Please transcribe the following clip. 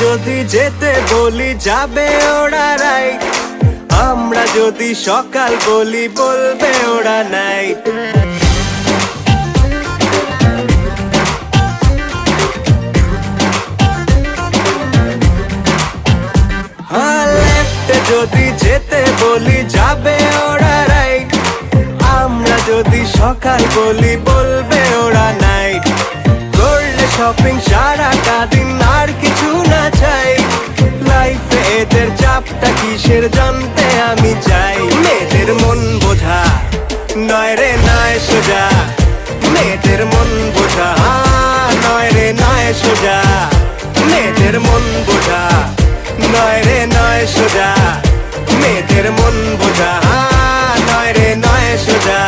যদি যেতে বলি যাবে ওরা রাইট, আমরা যদি সকাল বলি বলবে ওরা নাইট। লেফটে যদি যেতে বলি যাবে ওরা রাইট, আমরা যদি সকাল বলি বলবে ওরা নাইট। করলে শপিং সারাটা দিন আর কিছু না চাই, লাইফে এদের চাপটা কিসের জানতে আমি চাই। মেয়েদের মন বোঝা নয় রে নয় সোজা, মেয়েদের মন বোঝা নয় রে নয় সোজা, মেয়েদের মন বোঝা নয় রে নয় সোজা, মেয়েদের মন বোঝা নয় রে নয় সোজা।